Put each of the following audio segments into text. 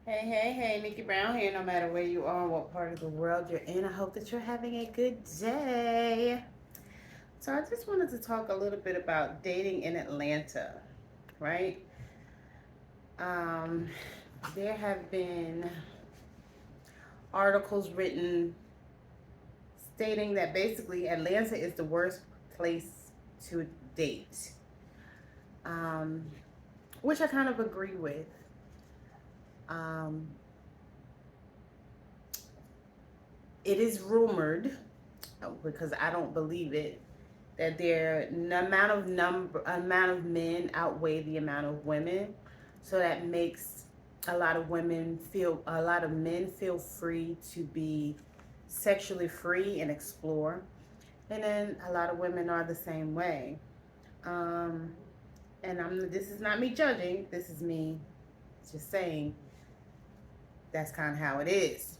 Hey, hey, hey, Nikki Brown here. No matter where you are, what part of the world you're in, I hope that you're having a good day. So, I just wanted to talk a little bit about dating in Atlanta, right? Um, there have been articles written stating that basically Atlanta is the worst place to date, um, which I kind of agree with. Um, it is rumored, because I don't believe it, that the amount of men outweigh the amount of women, so that makes a lot of men feel free to be sexually free and explore, and then a lot of women are the same way. Um, and this is not me judging. This is me just saying that's kind of how it is.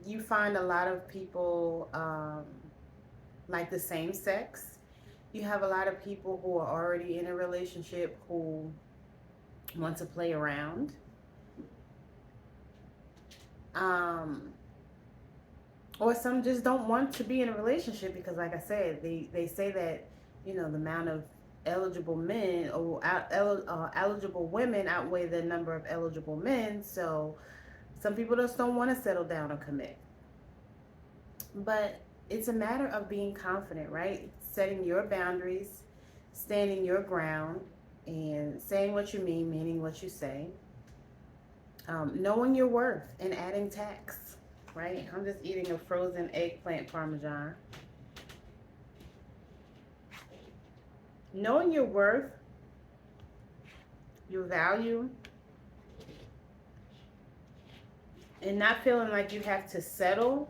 You find a lot of people like the same sex. You have a lot of people who are already in a relationship who want to play around. Um, or some just don't want to be in a relationship because, like I said, they say that, the amount of eligible men or eligible women outweigh the number of eligible men. So some people just don't want to settle down or commit. But it's a matter of being confident, right? Setting your boundaries, standing your ground, and saying what you mean, meaning what you say. Knowing your worth and adding tax, right? I'm just eating a frozen eggplant parmesan. Knowing your worth, your value, and not feeling like you have to settle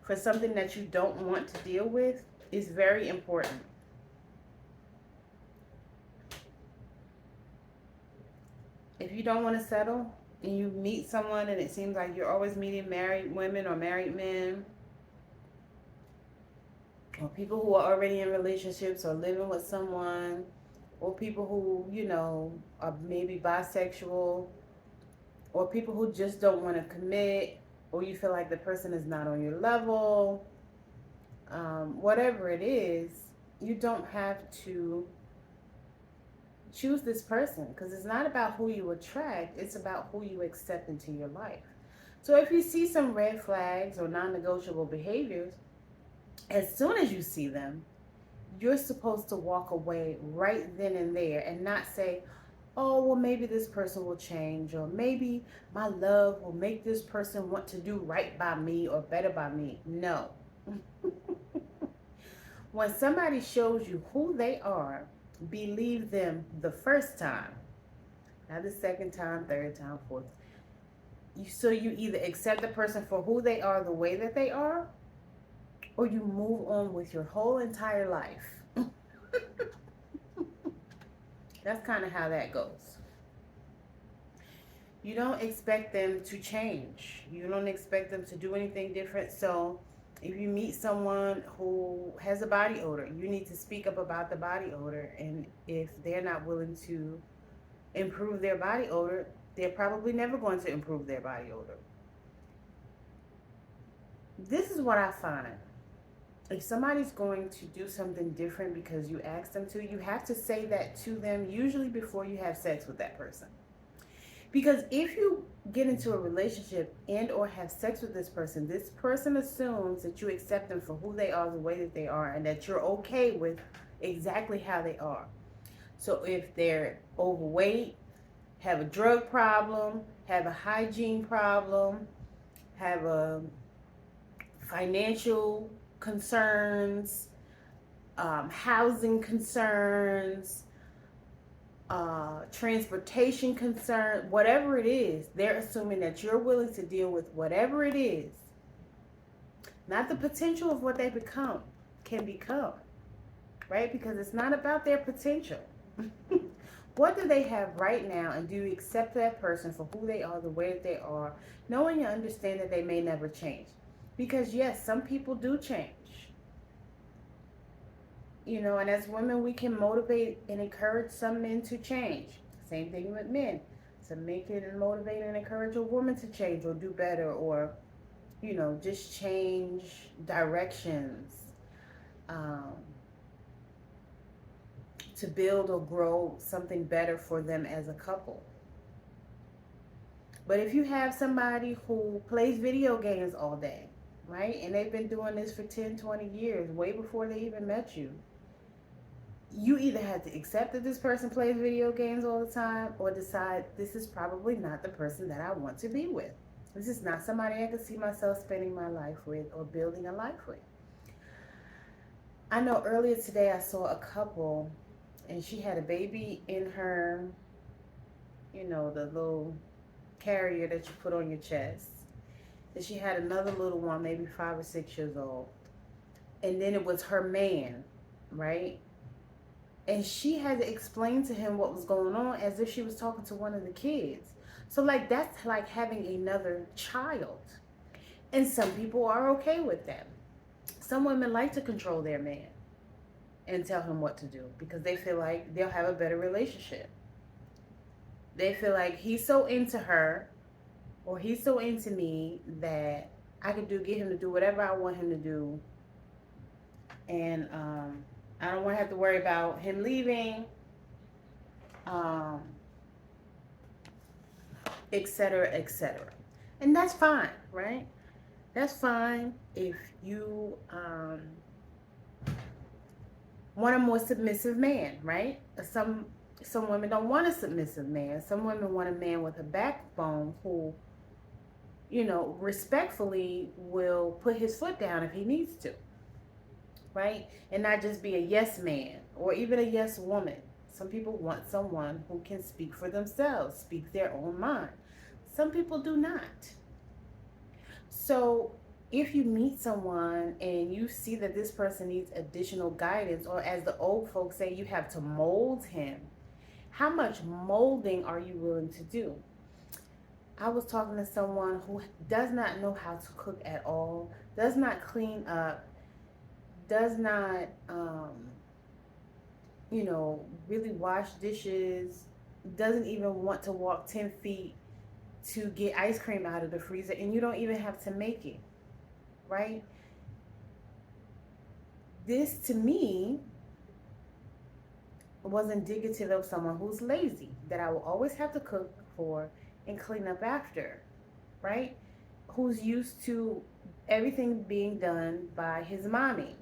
for something that you don't want to deal with is very important. If you don't want to settle and you meet someone and it seems like you're always meeting married women or married men or people who are already in relationships or living with someone or people who, are maybe bisexual or people who just don't want to commit or you feel like the person is not on your level, whatever it is, you don't have to choose this person because it's not about who you attract, it's about who you accept into your life. So if you see some red flags or non-negotiable behaviors, as soon as you see them, you're supposed to walk away right then and there and not say, oh, well, maybe this person will change, or maybe my love will make this person want to do right by me or better by me. No. When somebody shows you who they are, believe them the first time, not the second time, third time, fourth. So you either accept the person for who they are, the way that they are, or you move on with your whole entire life. That's kind of how that goes. You don't expect them to change. You don't expect them to do anything different. So if you meet someone who has a body odor, you need to speak up about the body odor. And if they're not willing to improve their body odor, they're probably never going to improve their body odor. This is what I find. If somebody's going to do something different because you ask them to, you have to say that to them, usually before you have sex with that person. Because if you get into a relationship and or have sex with this person assumes that you accept them for who they are, the way that they are, and that you're okay with exactly how they are. So if they're overweight, have a drug problem, have a hygiene problem, have a financial concerns, housing concerns, transportation concern, whatever it is, they're assuming that you're willing to deal with whatever it is, not the potential of what they can become, right? Because it's not about their potential. What do they have right now, and do you accept that person for who they are, the way that they are, knowing and understand that they may never change? Because yes, some people do change. And as women, we can motivate and encourage some men to change. Same thing with men. to make it and motivate and encourage a woman to change or do better, or just change directions, um, to build or grow something better for them as a couple. But if you have somebody who plays video games all day, right, and they've been doing this for 10, 20 years, way before they even met you, you either have to accept that this person plays video games all the time, or decide this is probably not the person that I want to be with. This is not somebody I can see myself spending my life with or building a life with. I know earlier today I saw a couple, and she had a baby in her, the little carrier that you put on your chest. And she had another little one, maybe 5 or 6 years old. And then it was her man, right? And she had to explain to him what was going on as if she was talking to one of the kids. So, like, that's like having another child. And some people are okay with that. Some women like to control their man and tell him what to do because they feel like they'll have a better relationship. They feel like he's so into her or he's so into me that I can get him to do whatever I want him to do. And I don't want to have to worry about him leaving, etc., etc. And that's fine, right? That's fine if you want a more submissive man, right? Some women don't want a submissive man. Some women want a man with a backbone who, respectfully will put his foot down if he needs to, right? And not just be a yes man or even a yes woman. Some people want someone who can speak for themselves, speak their own mind. Some people do not. So if you meet someone and you see that this person needs additional guidance, or as the old folks say, you have to mold him, how much molding are you willing to do? I was talking to someone who does not know how to cook at all, does not clean up, does not, really wash dishes, doesn't even want to walk 10 feet to get ice cream out of the freezer, and you don't even have to make it, right? This, to me, was indicative of someone who's lazy, that I will always have to cook for and clean up after, right? Who's used to everything being done by his mommy.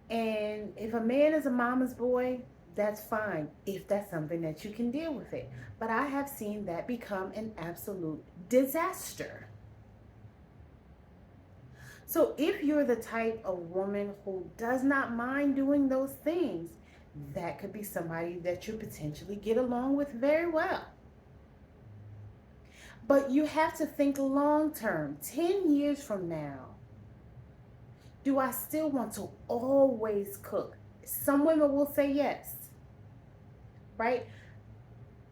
And if a man is a mama's boy, that's fine, if that's something that you can deal with it. But I have seen that become an absolute disaster. So if you're the type of woman who does not mind doing those things, that could be somebody that you potentially get along with very well. But you have to think long term. 10 years from now, do I still want to always cook? Some women will say yes, right?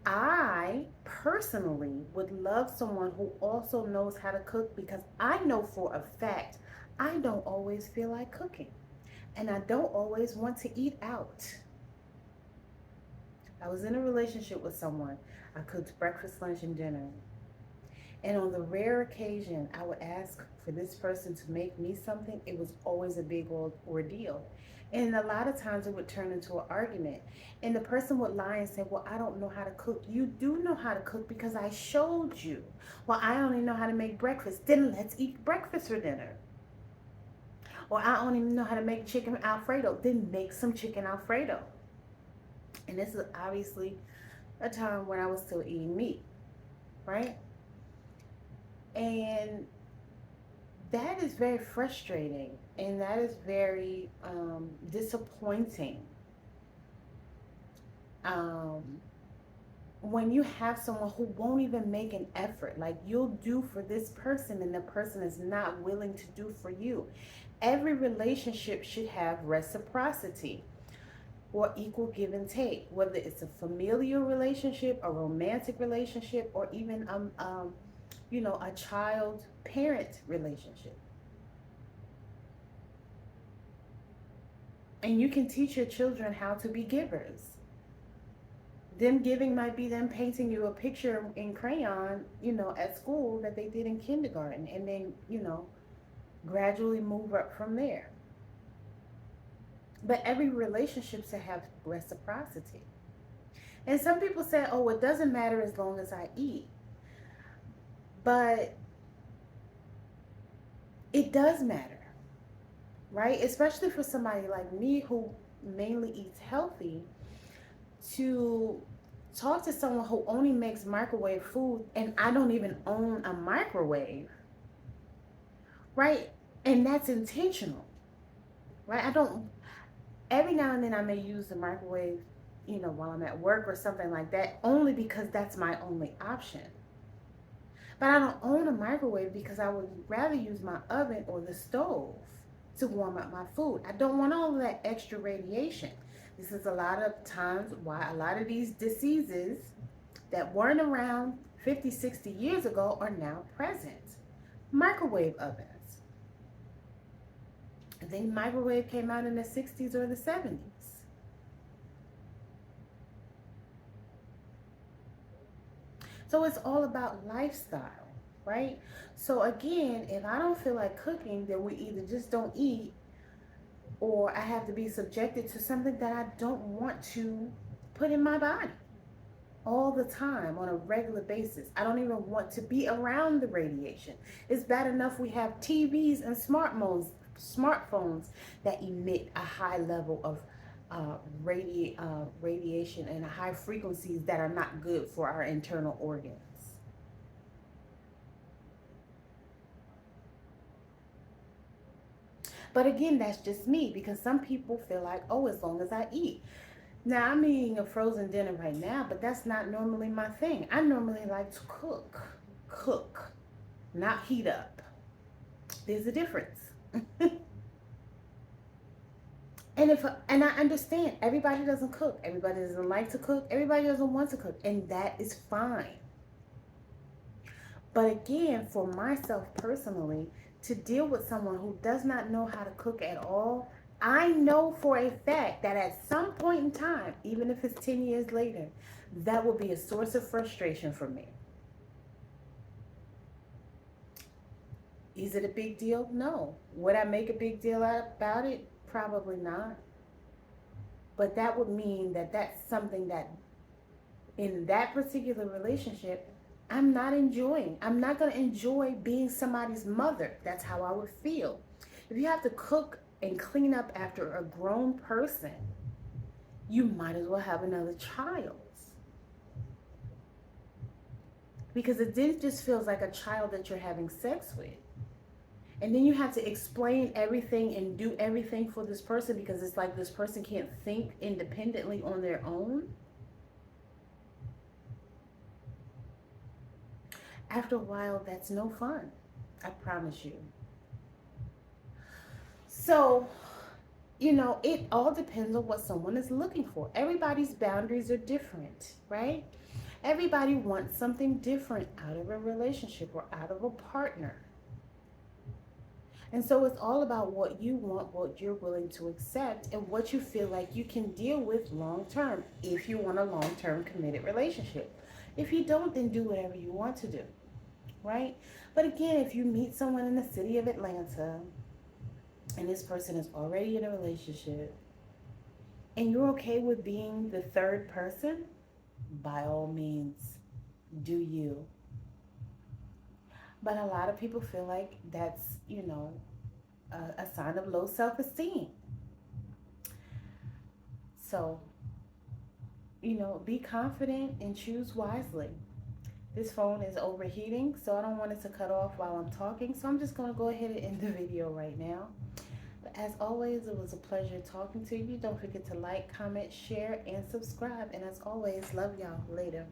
I personally would love someone who also knows how to cook, because I know for a fact I don't always feel like cooking, and I don't always want to eat out. I was in a relationship with someone. I cooked breakfast, lunch, and dinner. And on the rare occasion I would ask for this person to make me something, it was always a big ordeal. And a lot of times it would turn into an argument. And the person would lie and say, well, I don't know how to cook. You do know how to cook because I showed you. Well, I only know how to make breakfast. Then let's eat breakfast for dinner. Or I only know how to make chicken Alfredo. Then make some chicken Alfredo. And this is obviously a time when I was still eating meat, right? And that is very frustrating, and that is very disappointing. When you have someone who won't even make an effort, like you'll do for this person and the person is not willing to do for you. Every relationship should have reciprocity or equal give and take, whether it's a familial relationship, a romantic relationship, or even a child-parent relationship. And you can teach your children how to be givers. Them giving might be them painting you a picture in crayon, at school that they did in kindergarten, and then, gradually move up from there. But every relationship should have reciprocity. And some people say, oh, it doesn't matter as long as I eat. But it does matter, right? Especially for somebody like me who mainly eats healthy, to talk to someone who only makes microwave food, and I don't even own a microwave, right? And that's intentional, right? I don't, every now and then I may use the microwave, while I'm at work or something like that, only because that's my only option. But I don't own a microwave because I would rather use my oven or the stove to warm up my food. I don't want all of that extra radiation. This is a lot of times why a lot of these diseases that weren't around 50, 60 years ago are now present. Microwave ovens. I think microwave came out in the 60s or the 70s. So it's all about lifestyle, right? So again, if I don't feel like cooking, then we either just don't eat, or I have to be subjected to something that I don't want to put in my body all the time on a regular basis. I don't even want to be around the radiation. It's bad enough we have TVs and smartphones that emit a high level of radiation and high frequencies that are not good for our internal organs. But again, that's just me, because some people feel like, oh, as long as I eat. Now, I'm eating a frozen dinner right now, but that's not normally my thing. I normally like to cook, not heat up. There's a difference. And I understand everybody doesn't cook. Everybody doesn't like to cook. Everybody doesn't want to cook, and that is fine. But again, for myself personally, to deal with someone who does not know how to cook at all, I know for a fact that at some point in time, even if it's 10 years later, that will be a source of frustration for me. Is it a big deal? No. Would I make a big deal about it? Probably not. But that would mean that that's something that in that particular relationship, I'm not enjoying. I'm not going to enjoy being somebody's mother. That's how I would feel. If you have to cook and clean up after a grown person, you might as well have another child. Because it then just feels like a child that you're having sex with. And then you have to explain everything and do everything for this person, because it's like this person can't think independently on their own. After a while, that's no fun. I promise you. So, it all depends on what someone is looking for. Everybody's boundaries are different, right? Everybody wants something different out of a relationship or out of a partner. And so it's all about what you want, what you're willing to accept, and what you feel like you can deal with long term, if you want a long term committed relationship. If you don't, then do whatever you want to do, right? But again, if you meet someone in the city of Atlanta and this person is already in a relationship and you're okay with being the third person, by all means, do you. But a lot of people feel like that's, a sign of low self-esteem. So, be confident and choose wisely. This phone is overheating, so I don't want it to cut off while I'm talking. So I'm just going to go ahead and end the video right now. But as always, it was a pleasure talking to you. Don't forget to like, comment, share, and subscribe. And as always, love y'all. Later.